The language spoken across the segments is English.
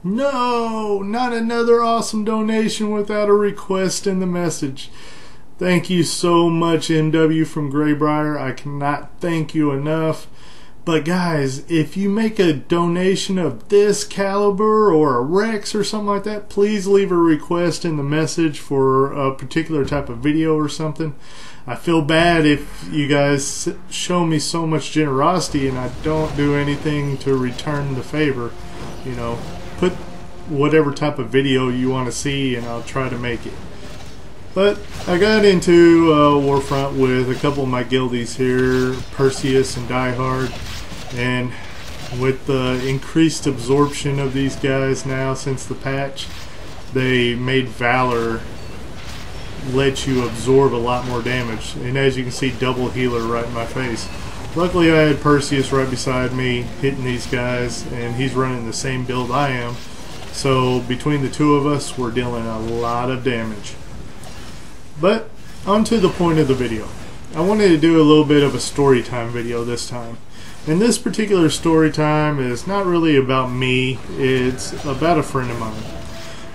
No, not another awesome donation without a request in the message. Thank you so much, MW from Graybriar. I cannot thank you enough. But guys, if you make a donation of this caliber or a Rex or something like that, please leave a request in the message for a particular type of video or something. I feel bad if you guys show me so much generosity and I don't do anything to return the favor. You know, put whatever type of video you want to see and I'll try to make it. But I got into Warfront with a couple of my guildies here, Perseus and Diehard, and with the increased absorption of these guys now since the patch, they made Valor let you absorb a lot more damage. And as you can see, double healer right in my face. Luckily I had Perseus right beside me hitting these guys, and he's running the same build I am. So between the two of us, we're dealing a lot of damage. But on to the point of the video. I wanted to do a little bit of a story time video this time. And this particular story time is not really about me, it's about a friend of mine.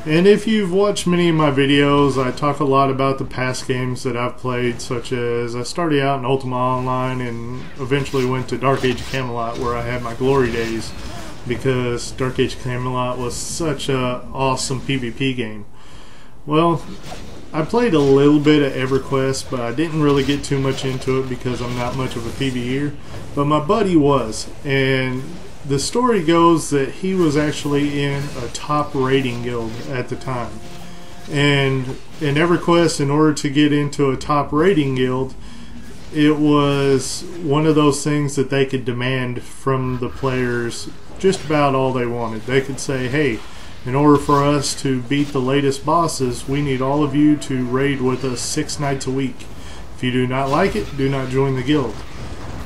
And if you've watched many of my videos, I talk a lot about the past games that I've played, such as I started out in Ultima Online and eventually went to Dark Age of Camelot where I had my glory days, because Dark Age of Camelot was such an awesome PvP game. Well, I played a little bit of EverQuest, but I didn't really get too much into it because I'm not much of a PvEer. But my buddy was, and the story goes that he was actually in a top rating guild at the time. And in EverQuest, in order to get into a top rating guild, it was one of those things that they could demand from the players just about all they wanted. They could say, hey, in order for us to beat the latest bosses, we need all of you to raid with us 6 nights a week. If you do not like it, do not join the guild.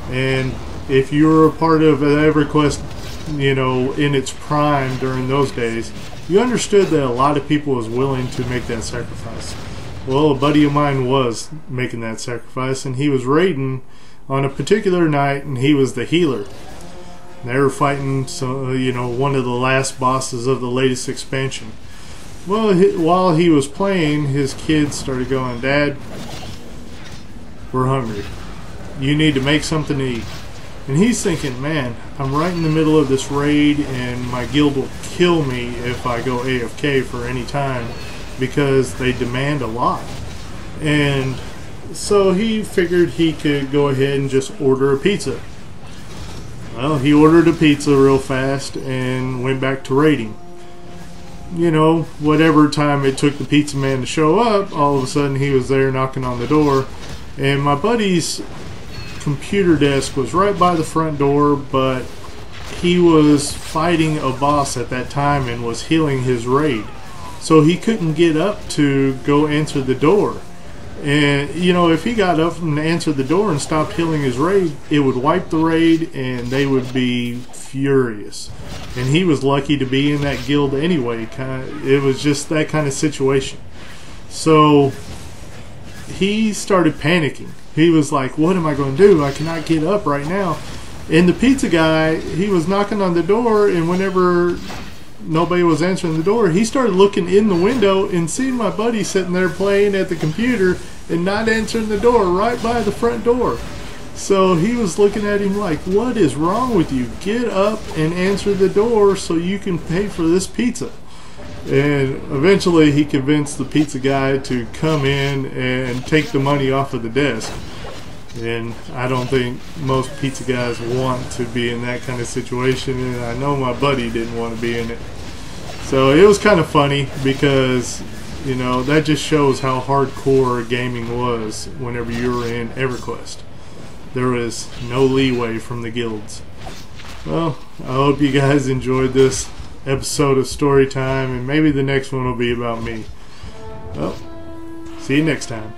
And if you were a part of EverQuest, you know, in its prime during those days, you understood that a lot of people was willing to make that sacrifice. Well, a buddy of mine was making that sacrifice, and he was raiding on a particular night, and he was the healer. They were fighting, one of the last bosses of the latest expansion. Well, while he was playing, his kids started going, Dad, we're hungry. You need to make something to eat. And he's thinking, man, I'm right in the middle of this raid and my guild will kill me if I go AFK for any time because they demand a lot. And so he figured he could go ahead and just order a pizza. Well, he ordered a pizza real fast and went back to raiding. You know, whatever time it took the pizza man to show up, all of a sudden he was there knocking on the door. And my buddy's computer desk was right by the front door, but he was fighting a boss at that time and was healing his raid. So he couldn't get up to go answer the door. And, you know, if he got up and answered the door and stopped healing his raid, it would wipe the raid and they would be furious. And he was lucky to be in that guild anyway. It was just that kind of situation. So he started panicking. He was like, what am I going to do? I cannot get up right now. And the pizza guy, he was knocking on the door, and whenever nobody was answering the door, he started looking in the window and seeing my buddy sitting there playing at the computer and not answering the door right by the front door. So he was looking at him like, what is wrong with you? Get up and answer the door so you can pay for this pizza. And eventually he convinced the pizza guy to come in and take the money off of the desk. And I don't think most pizza guys want to be in that kind of situation, and I know my buddy didn't want to be in it. So it was kind of funny because, you know, that just shows how hardcore gaming was whenever you were in EverQuest. There was no leeway from the guilds. Well, I hope you guys enjoyed this episode of Storytime, and maybe the next one will be about me. Well, see you next time.